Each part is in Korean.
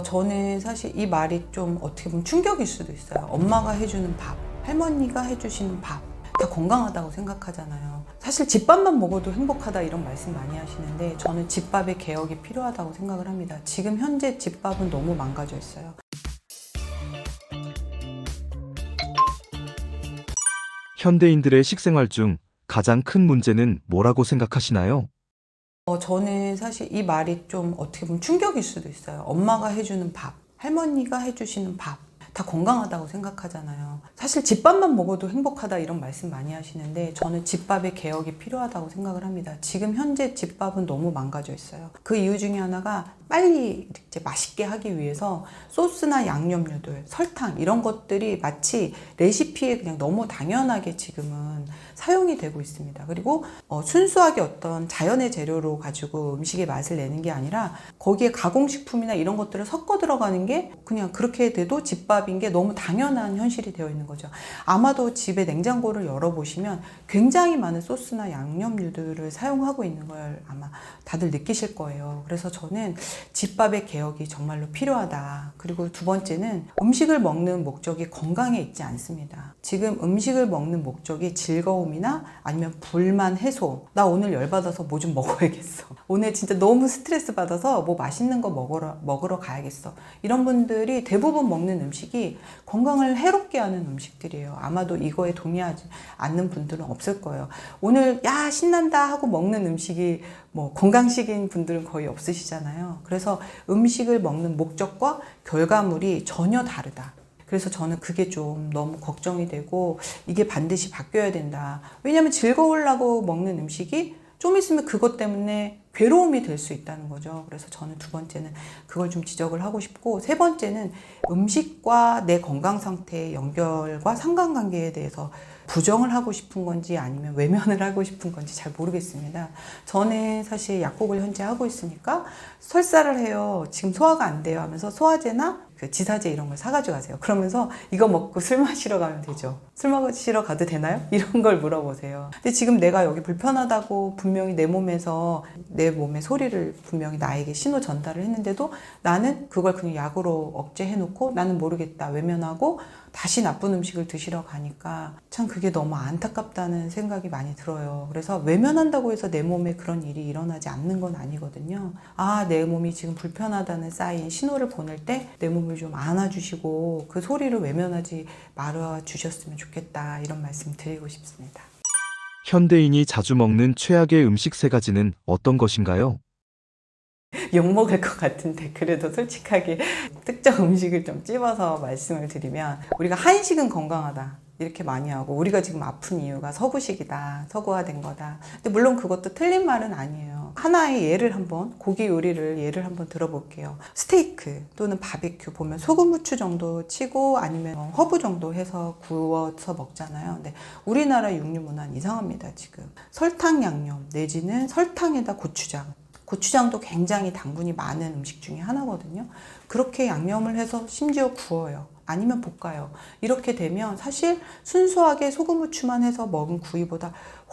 저는 사실 이 말이 좀 어떻게 보면 충격일 수도 있어요. 엄마가 해주는 밥, 할머니가 해주시는 밥, 다 건강하다고 생각하잖아요. 사실 집밥만 먹어도 행복하다 이런 말씀 많이 하시는데 저는 집밥의 개혁이 필요하다고 생각을 합니다. 지금 현재 집밥은 너무 망가져 있어요. 현대인들의 식생활 중 가장 큰 문제는 뭐라고 생각하시나요? 저는 사실 이 말이 좀 어떻게 보면 충격일 수도 있어요. 엄마가 해주는 밥, 할머니가 해주시는 밥, 다 건강하다고 생각하잖아요. 사실 집밥만 먹어도 행복하다 이런 말씀 많이 하시는데 저는 집밥의 개혁이 필요하다고 생각을 합니다. 지금 현재 집밥은 너무 망가져 있어요. 그 이유 중에 하나가 빨리 이제 맛있게 하기 위해서 소스나 양념류들, 설탕 이런 것들이 마치 레시피에 그냥 너무 당연하게 지금은 사용이 되고 있습니다. 그리고 순수하게 어떤 자연의 재료로 가지고 음식의 맛을 내는 게 아니라 거기에 가공식품이나 이런 것들을 섞어 들어가는 게 그냥 그렇게 돼도 집밥인 게 너무 당연한 현실이 되어 있는 거죠. 아마도 집에 냉장고를 열어보시면 굉장히 많은 소스나 양념류들을 사용하고 있는 걸 아마 다들 느끼실 거예요. 그래서 저는 집밥의 개혁이 정말로 필요하다. 그리고 두 번째는 음식을 먹는 목적이 건강에 있지 않습니다. 지금 음식을 먹는 목적이 즐거움이나 아니면 불만 해소. 나 오늘 열받아서 뭐 좀 먹어야겠어. 오늘 진짜 너무 스트레스 받아서 뭐 맛있는 거 먹으러 가야겠어. 이런 분들이 대부분 먹는 음식이 건강을 해롭게 하는 음식들이에요. 아마도 이거에 동의하지 않는 분들은 없을 거예요. 오늘 야 신난다 하고 먹는 음식이 뭐 건강식인 분들은 거의 없으시잖아요. 그래서 음식을 먹는 목적과 결과물이 전혀 다르다. 그래서 저는 그게 좀 너무 걱정이 되고 이게 반드시 바뀌어야 된다. 왜냐하면 즐거우려고 먹는 음식이 좀 있으면 그것 때문에 괴로움이 될 수 있다는 거죠. 그래서 저는 두 번째는 그걸 좀 지적을 하고 싶고, 세 번째는 음식과 내 건강 상태의 연결과 상관관계에 대해서 부정을 하고 싶은 건지 아니면 외면을 하고 싶은 건지 잘 모르겠습니다. 저는 사실 약국을 현재 하고 있으니까 설사를 해요. 지금 소화가 안 돼요 하면서 소화제나 그 지사제 이런 걸 사가지고 가세요. 그러면서 이거 먹고 술 마시러 가면 되죠. 술 마시러 가도 되나요? 이런 걸 물어보세요. 근데 지금 내가 여기 불편하다고 분명히 내 몸의 소리를 분명히 나에게 신호 전달을 했는데도 나는 그걸 그냥 약으로 억제해놓고 나는 모르겠다 외면하고 다시 나쁜 음식을 드시러 가니까 참 그게 너무 안타깝다는 생각이 많이 들어요. 그래서 외면한다고 해서 내 몸에 그런 일이 일어나지 않는 건 아니거든요. 아, 내 몸이 지금 불편하다는 사인, 신호를 보낼 때 내 몸을 좀 안아주시고 그 소리를 외면하지 말아주셨으면 좋겠다 이런 말씀 드리고 싶습니다. 현대인이 자주 먹는 최악의 음식 세 가지는 어떤 것인가요? 욕먹을 것 같은데 그래도 솔직하게 특정 음식을 좀 찝어서 말씀을 드리면, 우리가 한식은 건강하다 이렇게 많이 하고 우리가 지금 아픈 이유가 서구식이다, 서구화된 거다. 근데 물론 그것도 틀린 말은 아니에요. 하나의 고기 요리를 예를 한번 들어볼게요. 스테이크 또는 바비큐 보면 소금 후추 정도 치고 아니면 허브 정도 해서 구워서 먹잖아요. 근데 우리나라 육류 문화는 이상합니다. 지금 설탕 양념 내지는 설탕에다 고추장도 굉장히 당분이 많은 음식 중에 하나거든요. 그렇게 양념을 해서 심지어 구워요. 아니면 볶아요. 이렇게 되면 사실 순수하게 소금 후추만 해서 먹은 구이보다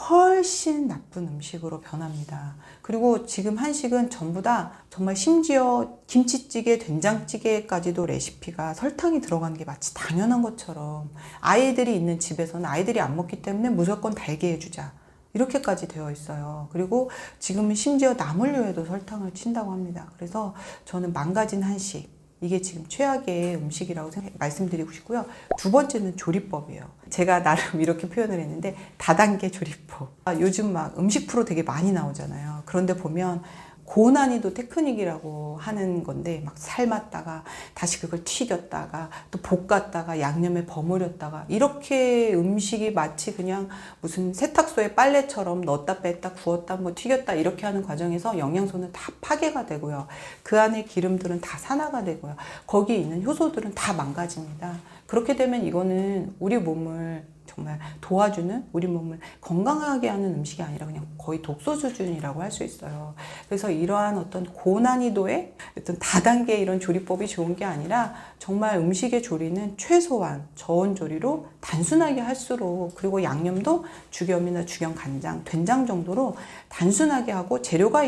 훨씬 나쁜 음식으로 변합니다. 그리고 지금 한식은 전부 다 정말 심지어 김치찌개, 된장찌개까지도 레시피가 설탕이 들어가는 게 마치 당연한 것처럼, 아이들이 있는 집에서는 아이들이 안 먹기 때문에 무조건 달게 해주자. 이렇게까지 되어 있어요. 그리고 지금은 심지어 나물류에도 설탕을 친다고 합니다. 그래서 저는 망가진 한식, 이게 지금 최악의 음식이라고 말씀드리고 싶고요. 두 번째는 조리법이에요. 제가 나름 이렇게 표현을 했는데 다단계 조리법. 요즘 막 음식 프로 되게 많이 나오잖아요. 그런데 보면 고난이도 테크닉이라고 하는 건데 막 삶았다가 다시 그걸 튀겼다가 또 볶았다가 양념에 버무렸다가 이렇게 음식이 마치 그냥 무슨 세탁소에 빨래처럼 넣었다 뺐다 구웠다 뭐 튀겼다 이렇게 하는 과정에서 영양소는 다 파괴가 되고요. 그 안에 기름들은 다 산화가 되고요. 거기에 있는 효소들은 다 망가집니다. 그렇게 되면 이거는 우리 몸을 정말 도와주는, 우리 몸을 건강하게 하는 음식이 아니라 그냥 거의 독소 수준이라고 할 수 있어요. 그래서 이러한 어떤 고난이도의 어떤 다단계 이런 조리법이 좋은 게 아니라 정말 음식의 조리는 최소한 저온 조리로 단순하게 할수록, 그리고 양념도 죽염이나 죽염간장, 된장 정도로 단순하게 하고 재료가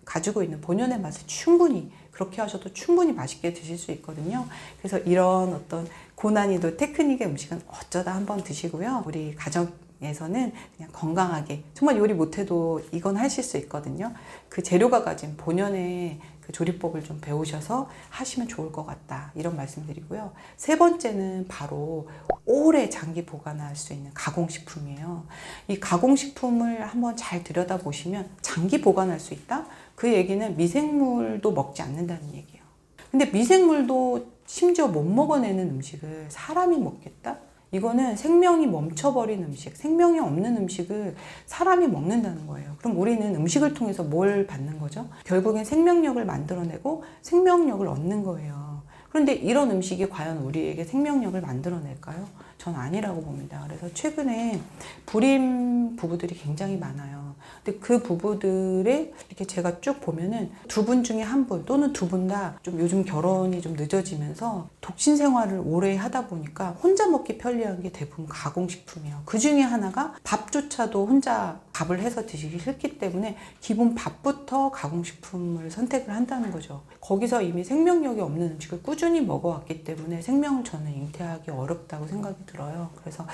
가지고 있는 본연의 맛을 충분히 그렇게 하셔도 충분히 맛있게 드실 수 있거든요. 그래서 이런 어떤 고난이도 테크닉의 음식은 어쩌다 한번 드시고요. 우리 가정에서는 그냥 건강하게, 정말 요리 못해도 이건 하실 수 있거든요. 그 재료가 가진 본연의 그 조리법을 좀 배우셔서 하시면 좋을 것 같다, 이런 말씀드리고요. 세 번째는 바로 오래 장기 보관할 수 있는 가공식품이에요. 이 가공식품을 한번 잘 들여다보시면 장기 보관할 수 있다? 그 얘기는 미생물도 먹지 않는다는 얘기예요. 근데 미생물도 심지어 못 먹어내는 음식을 사람이 먹겠다? 이거는 생명이 멈춰버린 음식, 생명이 없는 음식을 사람이 먹는다는 거예요. 그럼 우리는 음식을 통해서 뭘 받는 거죠? 결국엔 생명력을 만들어내고 생명력을 얻는 거예요. 그런데 이런 음식이 과연 우리에게 생명력을 만들어낼까요? 전 아니라고 봅니다. 그래서 최근에 불임 부부들이 굉장히 많아요. 근데 그 부부들의 이렇게 제가 쭉 보면은 두 분 중에 한 분 또는 두 분 다 좀 요즘 결혼이 좀 늦어지면서 독신 생활을 오래 하다 보니까 혼자 먹기 편리한 게 대부분 가공식품이에요. 그 중에 하나가 밥조차도 혼자 밥을 해서 드시기 싫기 때문에 기본 밥부터 가공식품을 선택을 한다는 거죠. 거기서 이미 생명력이 없는 음식을 꾸준히 먹어왔기 때문에 생명을 저는 잉태하기 어렵다고 생각이 들어요. 그래서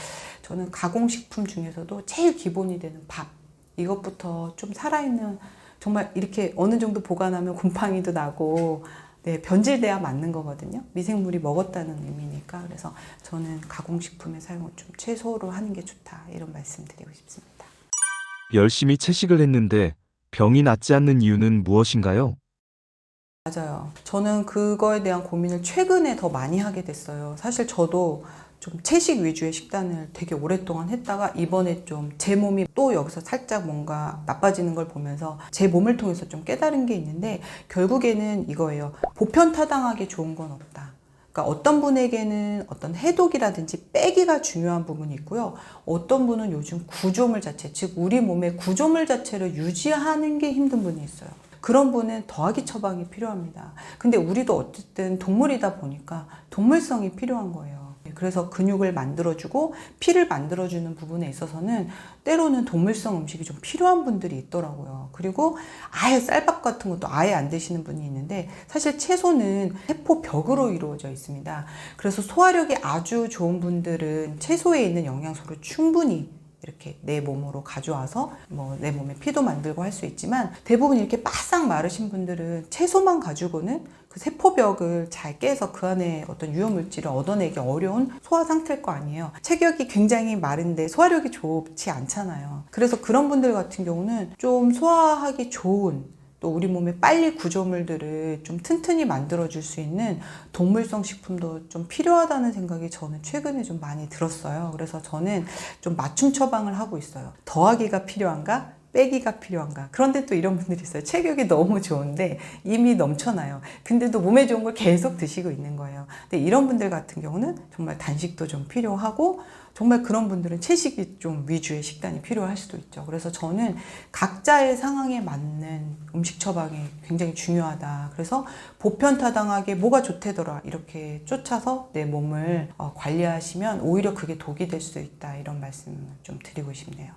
저는 가공식품 중에서도 제일 기본이 되는 밥, 이것부터 좀 살아있는, 정말 이렇게 어느 정도 보관하면 곰팡이도 나고 네, 변질돼야 맞는 거거든요. 미생물이 먹었다는 의미니까. 그래서 저는 가공식품의 사용을 좀 최소로 하는 게 좋다, 이런 말씀 드리고 싶습니다. 열심히 채식을 했는데 병이 낫지 않는 이유는 무엇인가요? 맞아요. 저는 그거에 대한 고민을 최근에 더 많이 하게 됐어요. 사실 저도 좀 채식 위주의 식단을 되게 오랫동안 했다가 이번에 좀 제 몸이 또 여기서 살짝 뭔가 나빠지는 걸 보면서 제 몸을 통해서 좀 깨달은 게 있는데, 결국에는 이거예요. 보편타당하게 좋은 건 없다. 그러니까 어떤 분에게는 어떤 해독이라든지 빼기가 중요한 부분이 있고요. 어떤 분은 요즘 구조물 자체, 즉 우리 몸의 구조물 자체를 유지하는 게 힘든 분이 있어요. 그런 분은 더하기 처방이 필요합니다. 근데 우리도 어쨌든 동물이다 보니까 동물성이 필요한 거예요. 그래서 근육을 만들어주고 피를 만들어주는 부분에 있어서는 때로는 동물성 음식이 좀 필요한 분들이 있더라고요. 그리고 아예 쌀밥 같은 것도 아예 안 드시는 분이 있는데, 사실 채소는 세포벽으로 이루어져 있습니다. 그래서 소화력이 아주 좋은 분들은 채소에 있는 영양소를 충분히 이렇게 내 몸으로 가져와서 뭐 내 몸에 피도 만들고 할 수 있지만, 대부분 이렇게 바싹 마르신 분들은 채소만 가지고는 그 세포벽을 잘 깨서 그 안에 어떤 유효물질을 얻어내기 어려운 소화 상태일 거 아니에요. 체격이 굉장히 마른데 소화력이 좋지 않잖아요. 그래서 그런 분들 같은 경우는 좀 소화하기 좋은, 또 우리 몸에 빨리 구조물들을 좀 튼튼히 만들어줄 수 있는 동물성 식품도 좀 필요하다는 생각이 저는 최근에 좀 많이 들었어요. 그래서 저는 좀 맞춤 처방을 하고 있어요. 더하기가 필요한가? 빼기가 필요한가? 그런데 또 이런 분들이 있어요. 체격이 너무 좋은데 이미 넘쳐나요. 근데도 몸에 좋은 걸 계속 드시고 있는 거예요. 근데 이런 분들 같은 경우는 정말 단식도 좀 필요하고, 정말 그런 분들은 채식이 좀 위주의 식단이 필요할 수도 있죠. 그래서 저는 각자의 상황에 맞는 음식 처방이 굉장히 중요하다. 그래서 보편타당하게 뭐가 좋대더라 이렇게 쫓아서 내 몸을 관리하시면 오히려 그게 독이 될 수 있다, 이런 말씀을 좀 드리고 싶네요.